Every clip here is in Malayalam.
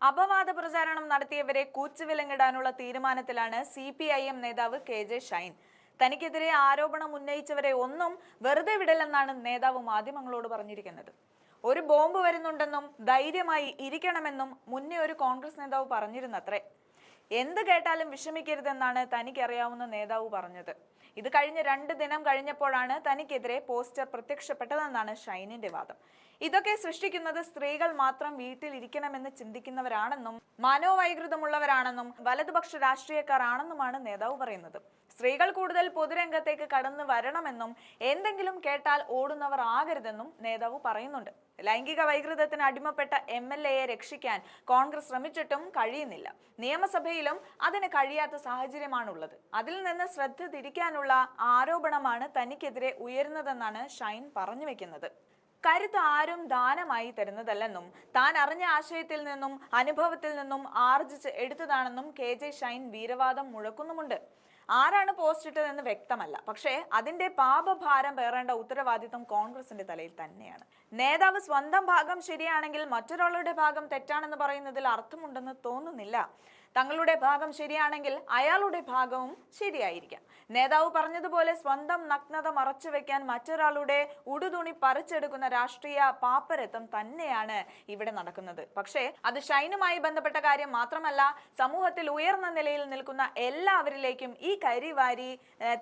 അപവാദ പ്രചാരണം നടത്തിയവരെ കൂച്ചുവിലങ്ങിടാനുള്ള തീരുമാനത്തിലാണ് CPIM നേതാവ് KJ ഷൈൻ. തനിക്കെതിരെ ആരോപണം ഉന്നയിച്ചവരെ ഒന്നും വെറുതെ വിടില്ലെന്നാണ് നേതാവ് മാധ്യമങ്ങളോട് പറഞ്ഞിരിക്കുന്നത്. ഒരു ബോംബ് വരുന്നുണ്ടെന്നും ധൈര്യമായി ഇരിക്കണമെന്നും മുന്നേ ഒരു കോൺഗ്രസ് നേതാവ് പറഞ്ഞിരുന്നത്രേ. എന്ത് കേട്ടാലും വിഷമിക്കരുതെന്നാണ് തനിക്കറിയാവുന്ന നേതാവ് പറഞ്ഞത്. ഇത് കഴിഞ്ഞ് 2 ദിനം കഴിഞ്ഞപ്പോഴാണ് തനിക്കെതിരെ പോസ്റ്റർ പ്രത്യക്ഷപ്പെട്ടതെന്നാണ് ഷൈനിന്റെ വാദം. ഇതൊക്കെ സൃഷ്ടിക്കുന്നത് സ്ത്രീകൾ മാത്രം വീട്ടിലിരിക്കണമെന്ന് ചിന്തിക്കുന്നവരാണെന്നും മനോവൈകൃതമുള്ളവരാണെന്നും വലതുപക്ഷ രാഷ്ട്രീയക്കാരാണെന്നുമാണ് നേതാവ് പറയുന്നത്. സ്ത്രീകൾ കൂടുതൽ പൊതുരംഗത്തേക്ക് കടന്നു വരണമെന്നും എന്തെങ്കിലും കേട്ടാൽ ഓടുന്നവർ ആകരുതെന്നും നേതാവ് പറയുന്നുണ്ട്. ലൈംഗിക വൈകൃതത്തിന് അടിമപ്പെട്ട MLAയെ രക്ഷിക്കാൻ കോൺഗ്രസ് ശ്രമിച്ചിട്ടും കഴിയുന്നില്ല. നിയമസഭയിലും അതിന് കഴിയാത്ത സാഹചര്യമാണുള്ളത്. അതിൽ നിന്ന് ശ്രദ്ധ തിരിക്കാനുള്ള ആരോപണമാണ് തനിക്കെതിരെ ഉയരുന്നതെന്നാണ് ഷൈൻ പറഞ്ഞു വെക്കുന്നത്. കരുത്ത് ആരും ദാനമായി തരുന്നതല്ലെന്നും താൻ അറിഞ്ഞ ആശയത്തിൽ നിന്നും അനുഭവത്തിൽ നിന്നും ആർജിച്ച് എടുത്തതാണെന്നും KJ ഷൈൻ വീരവാദം മുഴക്കുന്നുമുണ്ട്. ആരാണ് പോസ്റ്റ് ഇട്ടതെന്ന് വ്യക്തമല്ല. പക്ഷേ അതിന്റെ പാപഭാരം പേറേണ്ട ഉത്തരവാദിത്വം കോൺഗ്രസിന്റെ തലയിൽ തന്നെയാണ്. നേതാവ് സ്വന്തം ഭാഗം ശരിയാണെങ്കിൽ മറ്റൊരാളുടെ ഭാഗം തെറ്റാണെന്ന് പറയുന്നതിൽ അർത്ഥമുണ്ടെന്ന് തോന്നുന്നില്ല. തങ്ങളുടെ ഭാഗം ശരിയാണെങ്കിൽ അയാളുടെ ഭാഗവും ശരിയായിരിക്കാം. നേതാവ് പറഞ്ഞതുപോലെ സ്വന്തം നഗ്നത മറച്ചുവെക്കാൻ മറ്റൊരാളുടെ ഉടുതുണി പറിച്ചെടുക്കുന്ന രാഷ്ട്രീയ പാപ്പരത്വം തന്നെയാണ് ഇവിടെ നടക്കുന്നത്. പക്ഷേ അത് ഷൈനുമായി ബന്ധപ്പെട്ട കാര്യം മാത്രമല്ല, സമൂഹത്തിൽ ഉയർന്ന നിലയിൽ നിൽക്കുന്ന എല്ലാവരിലേക്കും ഈ കരിവാരി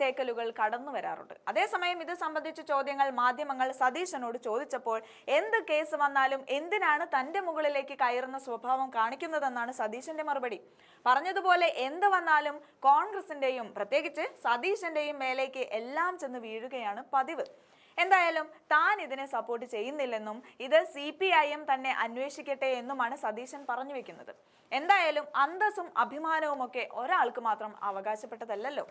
തേക്കലുകൾ കടന്നു വരാറുണ്ട്. അതേസമയം ഇത് സംബന്ധിച്ച ചോദ്യങ്ങൾ മാധ്യമങ്ങൾ സതീശനോട് ചോദിച്ചപ്പോൾ എന്ത് കേസ് വന്നാലും എന്തിനാണ് തന്റെ മുകളിലേക്ക് കയറുന്ന സ്വഭാവം കാണിക്കുന്നതെന്നാണ് സതീശന്റെ മറുപടി. പറഞ്ഞതുപോലെ എന്ത് വന്നാലും കോൺഗ്രസിന്റെയും പ്രത്യേകിച്ച് സതീശന്റെയും മേലേക്ക് എല്ലാം ചെന്ന് വീഴുകയാണ് പതിവ്. എന്തായാലും താൻ ഇതിനെ സപ്പോർട്ട് ചെയ്യുന്നില്ലെന്നും ഇത് CPIM തന്നെ അന്വേഷിക്കട്ടെ എന്നുമാണ് സതീശൻ പറഞ്ഞു വെക്കുന്നത്. എന്തായാലും അന്തസ്സും അഭിമാനവും ഒക്കെ ഒരാൾക്ക് മാത്രം അവകാശപ്പെട്ടതല്ലല്ലോ.